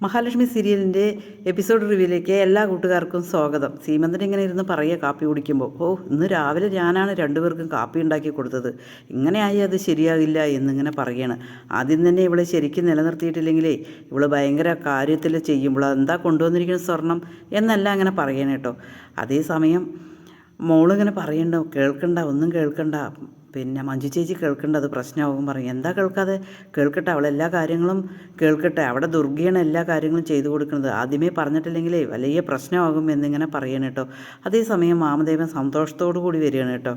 മഹാലക്ഷ്മി സീരിയലിൻ്റെ എപ്പിസോഡ് റിവ്യൂയിലേക്ക് എല്ലാ കൂട്ടുകാർക്കും സ്വാഗതം. സീമന്തൻ ഇങ്ങനെ ഇരുന്ന് പറയുക കാപ്പി കുടിക്കുമ്പോൾ, ഇന്ന് രാവിലെ ഞാനാണ് രണ്ടുപേർക്കും കാപ്പി ഉണ്ടാക്കി കൊടുത്തത്, ഇങ്ങനെയായി അത് ശരിയാകില്ല എന്നിങ്ങനെ പറയുകയാണ്. ആദ്യം തന്നെ ഇവളെ ശരിക്കും നിലനിർത്തിയിട്ടില്ലെങ്കിലേ ഇവൾ ഭയങ്കര കാര്യത്തിൽ ചെയ്യുമ്പോൾ എന്താ കൊണ്ടുവന്നിരിക്കുന്ന സ്വർണം എന്നല്ല അങ്ങനെ പറയണേ കേട്ടോ. അതേസമയം മോളിങ്ങനെ പറയണ്ട, കേൾക്കണ്ട, ഒന്നും കേൾക്കണ്ട, പിന്നെ മഞ്ജു ചേച്ചി കേൾക്കേണ്ട, അത് പ്രശ്നമാകും പറയും. എന്താ കേൾക്കാതെ? കേൾക്കട്ടെ, അവളെല്ലാ കാര്യങ്ങളും കേൾക്കട്ടെ. അവിടെ ദുർഗയാണ് എല്ലാ കാര്യങ്ങളും ചെയ്തു കൊടുക്കുന്നത്. ആദ്യമേ പറഞ്ഞിട്ടില്ലെങ്കിലേ വലിയ പ്രശ്നമാകും എന്നിങ്ങനെ പറയണം കേട്ടോ. അതേസമയം വാമദേവൻ സന്തോഷത്തോടു കൂടി വരികയാണ് കേട്ടോ.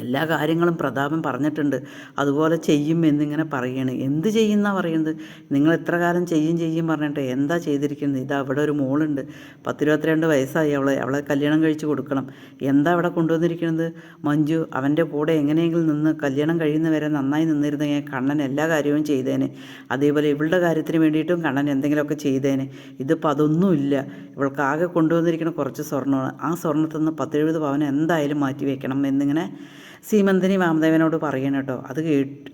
എല്ലാ കാര്യങ്ങളും പ്രതാപൻ പറഞ്ഞിട്ടുണ്ട്, അതുപോലെ ചെയ്യും എന്നിങ്ങനെ പറയുകയാണ്. എന്ത് ചെയ്യുന്നതാണ് പറയുന്നത്? നിങ്ങൾ എത്ര കാലം ചെയ്യും പറഞ്ഞിട്ട് എന്താ ചെയ്തിരിക്കുന്നത്? ഇതാ അവിടെ ഒരു മോളുണ്ട്, 10-22 വയസ്സായി, അവളെ കല്യാണം കഴിച്ച് കൊടുക്കണം. എന്താ അവിടെ കൊണ്ടുവന്നിരിക്കുന്നത്? മഞ്ജു അവൻ്റെ കൂടെ എങ്ങനെയെങ്കിലും നിന്ന് കല്യാണം കഴിയുന്നവരെ നന്നായി നിന്നിരുന്നെങ്കിൽ കണ്ണൻ എല്ലാ കാര്യവും ചെയ്തേനെ. അതേപോലെ ഇവളുടെ കാര്യത്തിന് വേണ്ടിയിട്ടും കണ്ണൻ എന്തെങ്കിലുമൊക്കെ ചെയ്തേനെ. ഇതിപ്പോൾ അതൊന്നുമില്ല. ഇവൾക്ക് ആകെ കൊണ്ടുവന്നിരിക്കുന്ന കുറച്ച് സ്വർണ്ണമാണ്. ആ സ്വർണ്ണത്തിൽ നിന്ന് 10-70 പവൻ എന്തായാലും മാറ്റി വയ്ക്കണം എന്നിങ്ങനെ സീമന്തിനി വാമദേവനോട് പറയണം കേട്ടോ.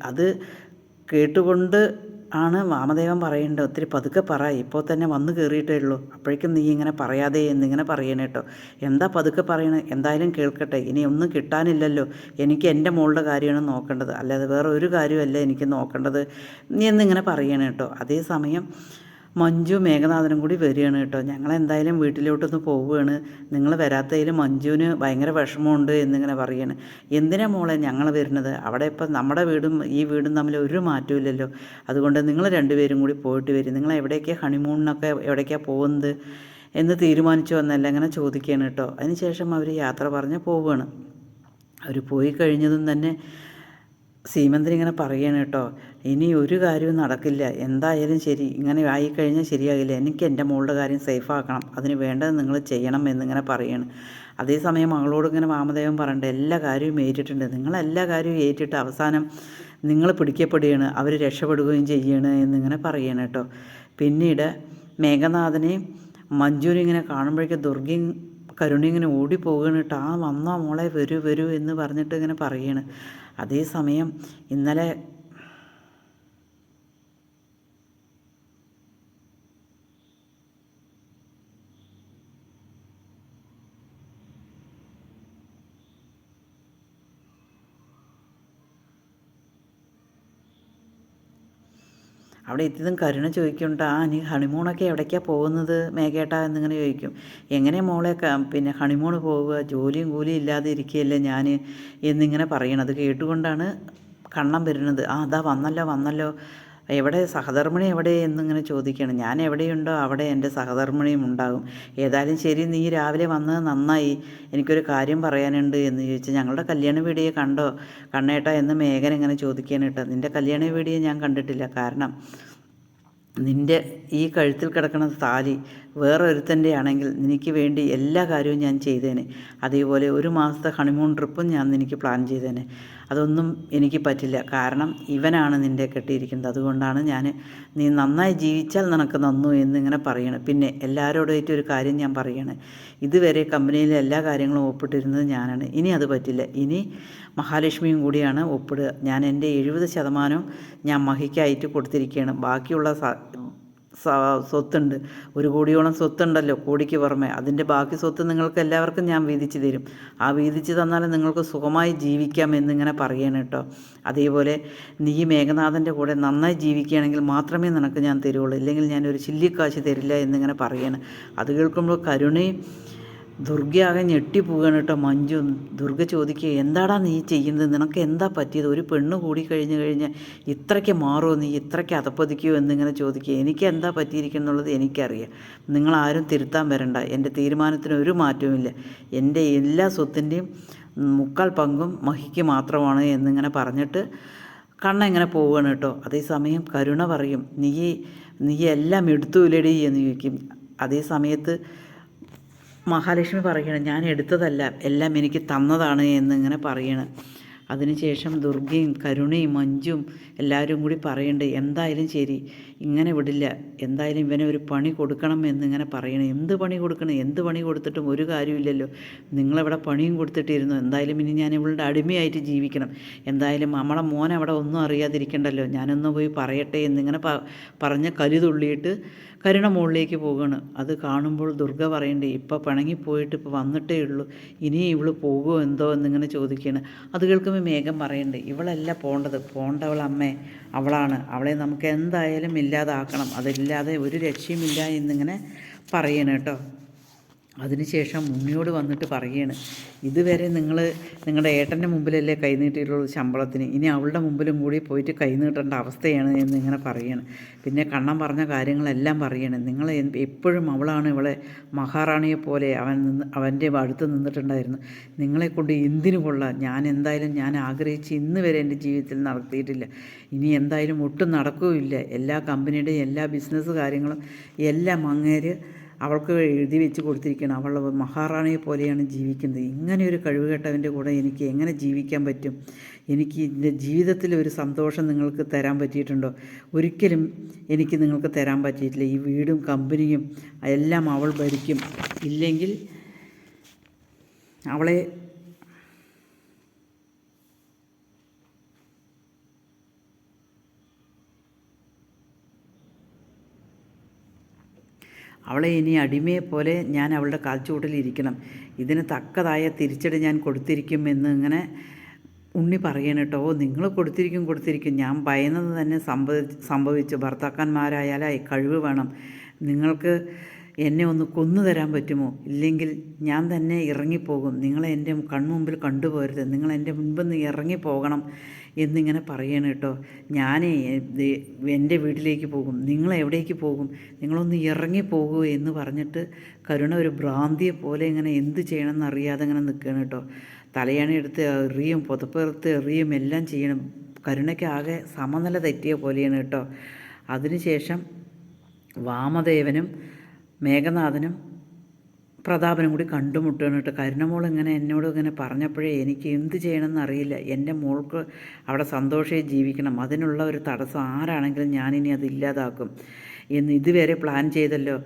അത് കേട്ടുകൊണ്ട് ആണ് വാമദേവൻ പറയേണ്ടത്. ഒത്തിരി പതുക്കെ പറ, ഇപ്പോൾ തന്നെ വന്ന് കയറിയിട്ടേ ഉള്ളൂ, അപ്പോഴേക്കും നീ ഇങ്ങനെ പറയാതെ എന്നിങ്ങനെ പറയണേ കേട്ടോ. എന്താ പതുക്കെ പറയണേ? എന്തായാലും കേൾക്കട്ടെ. ഇനി ഒന്നും കിട്ടാനില്ലല്ലോ, എനിക്ക് എൻ്റെ മോളുടെ കാര്യമാണ് നോക്കേണ്ടത്, അല്ലാതെ വേറെ ഒരു കാര്യമല്ല എനിക്ക് നോക്കേണ്ടത് എന്നിങ്ങനെ പറയണേ കേട്ടോ. അതേസമയം മഞ്ജു മേഘനാഥനും കൂടി വരികയാണ് കേട്ടോ. ഞങ്ങളെന്തായാലും വീട്ടിലോട്ടൊന്ന് പോവുകയാണ്, നിങ്ങൾ വരാത്തതിൽ മഞ്ജുവിന് ഭയങ്കര വിഷമമുണ്ട് എന്നിങ്ങനെ പറയുകയാണ്. എന്തിനാ മോളെ ഞങ്ങൾ വരുന്നത്? അവിടെ ഇപ്പം നമ്മുടെ വീടും ഈ വീടും തമ്മിൽ ഒരു മാറ്റവും ഇല്ലല്ലോ, അതുകൊണ്ട് നിങ്ങൾ രണ്ടുപേരും കൂടി പോയിട്ട് വരും. നിങ്ങൾ എവിടേക്കാണ് ഹണിമൂണിനൊക്കെ എവിടേക്കാണ് പോകുന്നത് എന്ന് തീരുമാനിച്ചു എന്നല്ല അങ്ങനെ ചോദിക്കുകയാണ് കേട്ടോ. അതിനുശേഷം അവർ യാത്ര പറഞ്ഞ് പോവുകയാണ്. അവർ പോയി കഴിഞ്ഞതും തന്നെ സീമന്തൻ ഇങ്ങനെ പറയണം കേട്ടോ, ഇനി ഒരു കാര്യവും നടക്കില്ല, എന്തായാലും ശരി, ഇങ്ങനെ ആയിക്കഴിഞ്ഞാൽ ശരിയാകില്ല, എനിക്ക് എൻ്റെ മോളുടെ കാര്യം സേഫാക്കണം, അതിന് വേണ്ടത് നിങ്ങൾ ചെയ്യണം എന്നിങ്ങനെ പറയണം. അതേസമയം മകളോട് ഇങ്ങനെ വാമദേവൻ പറയണ്ട, എല്ലാ കാര്യവും ഏറ്റിട്ടുണ്ട്, നിങ്ങളെല്ലാ കാര്യവും ഏറ്റിട്ട് അവസാനം നിങ്ങൾ പിടിക്കപ്പെടുകയാണ്, അവർ രക്ഷപ്പെടുകയും ചെയ്യണം എന്നിങ്ങനെ പറയണം കേട്ടോ. പിന്നീട് മേഘനാഥനെയും മഞ്ജുവിനെ ഇങ്ങനെ കാണുമ്പോഴേക്കും ദുർഗയും കരുണ ഇങ്ങനെ ഓടിപ്പോവുകയാണ് കേട്ടോ. വന്നോ മോളെ, വരൂ എന്ന് പറഞ്ഞിട്ട് ഇങ്ങനെ പറയാണ്. അതേസമയം ഇന്നലെ അവിടെ എത്തിയതും കരുണ ചോദിക്കുന്നുണ്ട്, നീ ഹണിമൂണൊക്കെ എവിടേക്കാണ് പോകുന്നത് മേഘേട്ടാ എന്നിങ്ങനെ ചോദിക്കും. എങ്ങനെ മോളെ പിന്നെ ഹണിമൂണ് പോവുക, ജോലിയും കൂലിയും ഇല്ലാതെ ഇരിക്കുകയല്ലേ ഞാൻ എന്നിങ്ങനെ പറയണത് കേട്ടുകൊണ്ടാണ് കണ്ണൻ വരുന്നത്. അതാ വന്നല്ലോ, എവിടെ സഹധർമ്മിണി എവിടെ എന്നിങ്ങനെ ചോദിക്കുകയാണ്. ഞാൻ എവിടെയുണ്ടോ അവിടെ എൻ്റെ സഹധർമ്മിണിയും ഉണ്ടാകും. ഏതായാലും ശരി, നീ രാവിലെ വന്നത് നന്നായി, എനിക്കൊരു കാര്യം പറയാനുണ്ട് എന്ന് ചോദിച്ചു. ഞങ്ങളുടെ കല്യാണ വീഡിയോ കണ്ടോ കണ്ണേട്ടാ എന്ന് മേഘൻ ഇങ്ങനെ ചോദിക്കുകയാണ് കേട്ടോ. നിൻ്റെ കല്യാണ വീഡിയോ ഞാൻ കണ്ടിട്ടില്ല, കാരണം നിൻ്റെ ഈ കഴുത്തിൽ കിടക്കുന്ന താലി വേറൊരുത്തൻ്റെ ആണെങ്കിൽ നിനക്ക് വേണ്ടി എല്ലാ കാര്യവും ഞാൻ ചെയ്തേനെ. അതേപോലെ 1 മാസത്തെ ഹണിമൂൺ ട്രിപ്പും ഞാൻ നിനക്ക് പ്ലാൻ ചെയ്തേനെ. അതൊന്നും എനിക്ക് പറ്റില്ല, കാരണം ഇവനാണ് നിൻ്റെ കെട്ടിയിരിക്കുന്നത്. അതുകൊണ്ടാണ് നീ നന്നായി ജീവിച്ചാൽ നിനക്ക് നന്നു എന്നിങ്ങനെ പറയണം. പിന്നെ എല്ലാവരോടായിട്ട് ഒരു കാര്യം ഞാൻ പറയണേ, ഇതുവരെ കമ്പനിയിലെ എല്ലാ കാര്യങ്ങളും ഒപ്പിട്ടിരുന്നത് ഞാനാണ്. ഇനി അത് പറ്റില്ല. ഇനി മഹാലക്ഷ്മിയും കൂടിയാണ് ഒപ്പിടുക. ഞാൻ എൻ്റെ 70% ഞാൻ മഹിക്കായിട്ട് കൊടുത്തിരിക്കുകയാണ്. ബാക്കിയുള്ള സ്വത്തുണ്ട്, 1 കോടിയോളം സ്വത്തുണ്ടല്ലോ, കോടിക്ക് പുറമെ, അതിൻ്റെ ബാക്കി സ്വത്ത് നിങ്ങൾക്ക് എല്ലാവർക്കും ഞാൻ വീതിച്ച് തരും. ആ വീതിച്ച് തന്നാൽ നിങ്ങൾക്ക് സുഖമായി ജീവിക്കാം എന്നിങ്ങനെ പറയണം കേട്ടോ. അതേപോലെ നീ മേഘനാഥൻ്റെ കൂടെ നന്നായി ജീവിക്കുകയാണെങ്കിൽ മാത്രമേ നിനക്ക് ഞാൻ തരുള്ളൂ, ഇല്ലെങ്കിൽ ഞാനൊരു ചില്ലിക്കാശ് തരില്ല എന്നിങ്ങനെ പറയണം. അത് കേൾക്കുമ്പോൾ കരുണയും ദുർഗയാകെ ഞെട്ടിപ്പോവുകയാണ് കേട്ടോ. മഞ്ജു ദുർഗ ചോദിക്കുക, എന്താടാ നീ ചെയ്യുന്നത്? നിനക്ക് എന്താ പറ്റിയത്? ഒരു പെണ്ണ് കൂടി കഴിഞ്ഞാൽ ഇത്രയ്ക്ക് മാറുമോ, നീ ഇത്രയ്ക്ക് അതപ്പതിക്കുമോ എന്നിങ്ങനെ ചോദിക്കുക. എനിക്ക് എന്താ പറ്റിയിരിക്കുന്നുള്ളത് എനിക്കറിയാം, നിങ്ങളാരും തിരുത്താൻ വരണ്ട, എൻ്റെ തീരുമാനത്തിന് ഒരു മാറ്റവുമില്ല, എൻ്റെ എല്ലാ സ്വത്തിൻ്റെയും 3/4 പങ്കും മഹിക്ക് മാത്രമാണ് എന്നിങ്ങനെ പറഞ്ഞിട്ട് കണ്ണ ഇങ്ങനെ പോവുകയാണ് കേട്ടോ. അതേസമയം കരുണ പറയും, നീ എല്ലാം എടുത്തൂലടി എന്ന് ചോദിക്കും. അതേ സമയത്ത് മഹാലക്ഷ്മി പറയണം, ഞാൻ എടുത്തതല്ല, എല്ലാം എനിക്ക് തന്നതാണ് എന്നിങ്ങനെ പറയണം. അതിനുശേഷം ദുർഗയും കരുണയും മഞ്ജും എല്ലാവരും കൂടി പറയണ്ട്, എന്തായാലും ശരി, ഇങ്ങനെ വിടില്ല, എന്തായാലും ഇവനെ ഒരു പണി കൊടുക്കണം എന്നിങ്ങനെ പറയണം. എന്ത് പണി കൊടുക്കണം? എന്ത് പണി കൊടുത്തിട്ടും ഒരു കാര്യമില്ലല്ലോ. നിങ്ങളവിടെ പണിയും കൊടുത്തിട്ടിരുന്നു. എന്തായാലും ഇനി ഞാൻ ഇവളുടെ അടിമയായിട്ട് ജീവിക്കണം. എന്തായാലും നമ്മളെ മോൻ അവിടെ ഒന്നും അറിയാതിരിക്കണ്ടല്ലോ, ഞാനൊന്ന് പോയി പറയട്ടെ എന്നിങ്ങനെ പറഞ്ഞ് കലിതുള്ളിയിട്ട് കരുണ മുകളിലേക്ക് പോവുകയാണ്. അത് കാണുമ്പോൾ ദുർഗ പറയണ്ടേ, ഇപ്പോൾ പിണങ്ങിപ്പോയിട്ട് ഇപ്പോൾ വന്നിട്ടേ ഉള്ളൂ, ഇനി ഇവള് പോകുമോ എന്തോ എന്നിങ്ങനെ ചോദിക്കുകയാണ്. അത് കേൾക്കുമ്പോൾ മേഘം പറയണ്ടേ, ഇവളല്ല പോണ്ടവൾ അമ്മേ, അവളാണ്. അവളെ നമുക്ക് എന്തായാലും ഇല്ലാതാക്കണം, അതില്ലാതെ ഒരു രക്ഷയുമില്ല എന്നിങ്ങനെ പറയണം കേട്ടോ. അതിനുശേഷം ഉണ്ണിയോട് വന്നിട്ട് പറയുകയാണ്, ഇതുവരെ നിങ്ങൾ നിങ്ങളുടെ ഏട്ടൻ്റെ മുമ്പിലല്ലേ കൈ നീട്ടിയിട്ടുള്ളൂ ശമ്പളത്തിന്, ഇനി അവളുടെ മുമ്പിലും കൂടി പോയിട്ട് കൈ നീട്ടേണ്ട അവസ്ഥയാണ് എന്നിങ്ങനെ പറയുകയാണ്. പിന്നെ കണ്ണൻ പറഞ്ഞ കാര്യങ്ങളെല്ലാം പറയുകയാണ്. നിങ്ങൾ എപ്പോഴും അവളാണ് ഇവളെ മഹാറാണിയെ പോലെ അവൻ്റെ അടുത്ത് നിന്നിട്ടുണ്ടായിരുന്നു. നിങ്ങളെക്കൊണ്ട് എന്തിനു കൊള്ളാം? ഞാൻ ആഗ്രഹിച്ച് ഇന്ന് വരെ എൻ്റെ ജീവിതത്തിൽ നടത്തിയിട്ടില്ല, ഇനി എന്തായാലും ഒട്ടും നടക്കുകയില്ല. എല്ലാ കമ്പനിയുടെയും എല്ലാ ബിസിനസ് കാര്യങ്ങളും എല്ലാം അങ്ങേര് അവൾക്ക് എഴുതി വെച്ച് കൊടുത്തിരിക്കുകയാണ്. അവൾ മഹാറാണിയെ പോലെയാണ് ജീവിക്കുന്നത്. ഇങ്ങനെ ഒരു കഴിവുകെട്ടവൻ്റെ കൂടെ എനിക്ക് എങ്ങനെ ജീവിക്കാൻ പറ്റും? എനിക്ക് എൻ്റെ ജീവിതത്തിൽ ഒരു സന്തോഷം നിങ്ങൾക്ക് തരാൻ പറ്റിയിട്ടുണ്ടോ? ഒരിക്കലും എനിക്ക് നിങ്ങൾക്ക് തരാൻ പറ്റിയിട്ടില്ല. ഈ വീടും കമ്പനിയും എല്ലാം അവൾ ഭരിക്കും. ഇല്ലെങ്കിൽ അവളെ ഇനി അടിമയെപ്പോലെ ഞാൻ അവളുടെ കാൽച്ചുവട്ടിലിരിക്കണം. ഇതിന് തക്കതായ തിരിച്ചടി ഞാൻ കൊടുത്തിരിക്കും എന്ന് ഇങ്ങനെ ഉണ്ണി പറയണം കേട്ടോ. നിങ്ങൾ കൊടുത്തിരിക്കും, ഞാൻ ഭയന്നത് തന്നെ സംഭവിച്ചു. ഭർത്താക്കന്മാരായാലായി കഴിവ് വേണം. നിങ്ങൾക്ക് എന്നെ ഒന്ന് കൊന്നു തരാൻ പറ്റുമോ? ഇല്ലെങ്കിൽ ഞാൻ തന്നെ ഇറങ്ങിപ്പോകും. നിങ്ങളെ എൻ്റെ കൺമുമ്പിൽ കണ്ടുപോരുത്, നിങ്ങൾ എൻ്റെ മുൻപിൽ നിന്ന് ഇറങ്ങിപ്പോകണം എന്നിങ്ങനെ പറയണം കേട്ടോ. ഞാൻ എൻ്റെ വീട്ടിലേക്ക് പോകും, നിങ്ങൾ എവിടേക്ക് പോകും? നിങ്ങളൊന്ന് ഇറങ്ങിപ്പോകൂ എന്ന് പറഞ്ഞിട്ട് കരുണ ഒരു ഭ്രാന്തിയെ പോലെ ഇങ്ങനെ എന്ത് ചെയ്യണമെന്ന് അറിയാതെ ഇങ്ങനെ നിൽക്കുകയാണ് കേട്ടോ. തലയണി എടുത്ത് എറിയും, പുതപ്പെടുത്ത് എറിയും, എല്ലാം ചെയ്യണം. കരുണയ്ക്ക് ആകെ സമനില തെറ്റിയ പോലെയാണ് കേട്ടോ. അതിനുശേഷം വാമദേവനും മേഘനാഥനും പ്രതാപനും കൂടി കണ്ടുമുട്ടുകയാണ് കേട്ടോ. കരുണമോൾ ഇങ്ങനെ എന്നോട് ഇങ്ങനെ പറഞ്ഞപ്പോഴേ എനിക്ക് എന്ത് ചെയ്യണമെന്ന് അറിയില്ല. എൻ്റെ മോൾക്ക് അവിടെ സന്തോഷമായി ജീവിക്കണം, അതിനുള്ള ഒരു തടസ്സം ആരാണെങ്കിലും ഞാനിനി അത് ഇല്ലാതാക്കും എന്ന് ഇതുവരെ പ്ലാൻ ചെയ്തല്ലോ.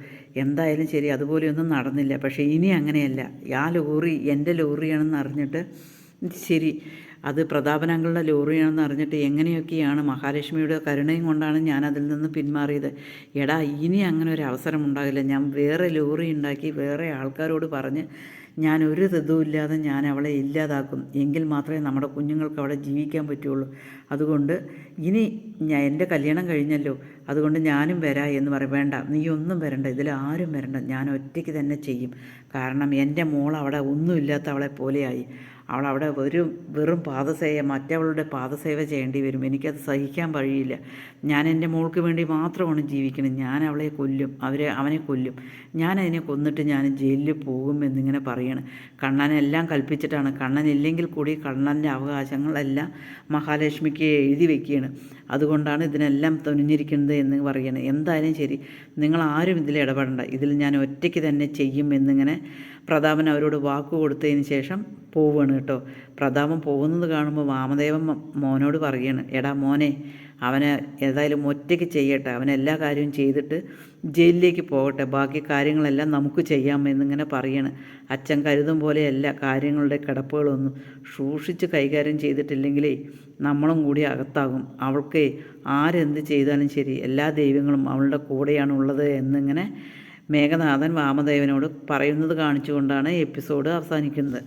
എന്തായാലും ശരി, അതുപോലെയൊന്നും നടന്നില്ല. പക്ഷേ ഇനി അങ്ങനെയല്ല. ആ ലോറി എൻ്റെ ലോറിയാണെന്ന് അറിഞ്ഞിട്ട്, ശരി അത് പ്രതാപനങ്ങളുടെ ലോറിയാണെന്ന് അറിഞ്ഞിട്ട് എങ്ങനെയൊക്കെയാണ് മഹാലക്ഷ്മിയുടെ കരുണയും കൊണ്ടാണ് ഞാൻ അതിൽ നിന്ന് പിന്മാറിയത്. എടാ, ഇനി അങ്ങനെ ഒരു അവസരം ഉണ്ടാകില്ല. ഞാൻ വേറെ ലോറി ഉണ്ടാക്കി വേറെ ആൾക്കാരോട് പറഞ്ഞ് ഞാൻ ഒരു തെതുമില്ലാതെ ഞാൻ അവളെ ഇല്ലാതാക്കും. എങ്കിൽ മാത്രമേ നമ്മുടെ കുഞ്ഞുങ്ങൾക്ക് അവിടെ ജീവിക്കാൻ പറ്റുള്ളൂ. അതുകൊണ്ട് ഇനി എൻ്റെ കല്യാണം കഴിഞ്ഞല്ലോ, അതുകൊണ്ട് ഞാനും വരാം എന്ന് പറയും. വേണ്ട, നീ ഒന്നും വരണ്ട, ഇതിലാരും വരണ്ട, ഞാൻ ഒറ്റയ്ക്ക് തന്നെ ചെയ്യും. കാരണം എൻ്റെ മോൾ അവിടെ ഒന്നുമില്ലാത്ത അവളെ പോലെയായി. അവളവിടെ വെറും പാദസേവ, മറ്റവളുടെ പാദസേവ ചെയ്യേണ്ടി വരും. എനിക്കത് സഹിക്കാൻ കഴിയില്ല. ഞാൻ എൻ്റെ മോൾക്ക് വേണ്ടി മാത്രമാണ് ജീവിക്കുന്നത്. ഞാൻ അവളെ കൊല്ലും, അവനെ കൊല്ലും. ഞാനതിനെ കൊന്നിട്ട് ഞാൻ ജയിലിൽ പോകും എന്നിങ്ങനെ പറയാണ്. കണ്ണനെല്ലാം കൽപ്പിച്ചിട്ടാണ്. കണ്ണനില്ലെങ്കിൽ കൂടി കണ്ണൻ്റെ അവകാശങ്ങളെല്ലാം മഹാലക്ഷ്മിക്ക് എഴുതി വയ്ക്കുകയാണ്. അതുകൊണ്ടാണ് ഇതിനെല്ലാം തുനിഞ്ഞിരിക്കുന്നത് എന്ന് പറയുന്നത്. എന്തായാലും ശരി, നിങ്ങളാരും ഇതിൽ ഇടപെടണ്ട, ഇതിൽ ഞാൻ ഒറ്റയ്ക്ക് തന്നെ ചെയ്യും എന്നിങ്ങനെ പ്രതാപൻ അവരോട് വാക്ക് കൊടുത്തതിന് ശേഷം പോവുകയാണ് കേട്ടോ. പ്രതാപൻ പോകുന്നത് കാണുമ്പോൾ വാമദേവൻ മോനോട് പറയുകയാണ്, എടാ മോനെ, അവനെ ഏതായാലും ഒറ്റയ്ക്ക് ചെയ്യട്ടെ, അവനെല്ലാ കാര്യവും ചെയ്തിട്ട് ജയിലിലേക്ക് പോകട്ടെ, ബാക്കി കാര്യങ്ങളെല്ലാം നമുക്ക് ചെയ്യാമെന്നിങ്ങനെ പറയാണ്. അച്ഛൻ കരുതും പോലെയല്ല കാര്യങ്ങളുടെ കിടപ്പുകളൊന്നും. സൂക്ഷിച്ച് കൈകാര്യം ചെയ്തിട്ടില്ലെങ്കിലേ നമ്മളും കൂടി അകത്താകും. അവൾക്ക് ആരെന്ത് ചെയ്താലും ശരി, എല്ലാ ദൈവങ്ങളും അവളുടെ കൂടെയാണുള്ളത് എന്നിങ്ങനെ മേഘനാഥൻ വാമദേവനോട് പറയുന്നത് കാണിച്ചുകൊണ്ടാണ് എപ്പിസോഡ് അവസാനിക്കുന്നത്.